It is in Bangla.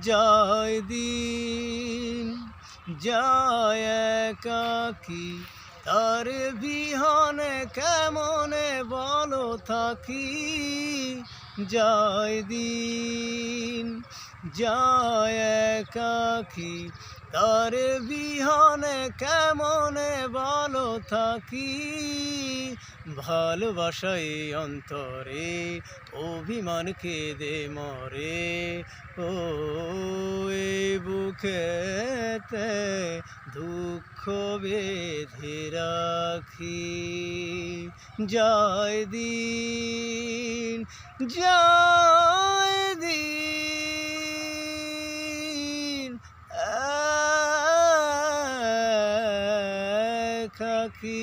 যায় দিন যায় একাকী, তার বিহনে কেমনে বলো থাকি। যায় দিন যায় একাকী, তার বিহনে কেমনে বলো থাকি। ভালোবাসাই অন্তরে অভিমান কেঁদে মরে, ও এই বুকেতে দুঃখ বেঁধে রাখি। যায় দিন যায় দিন একাকী।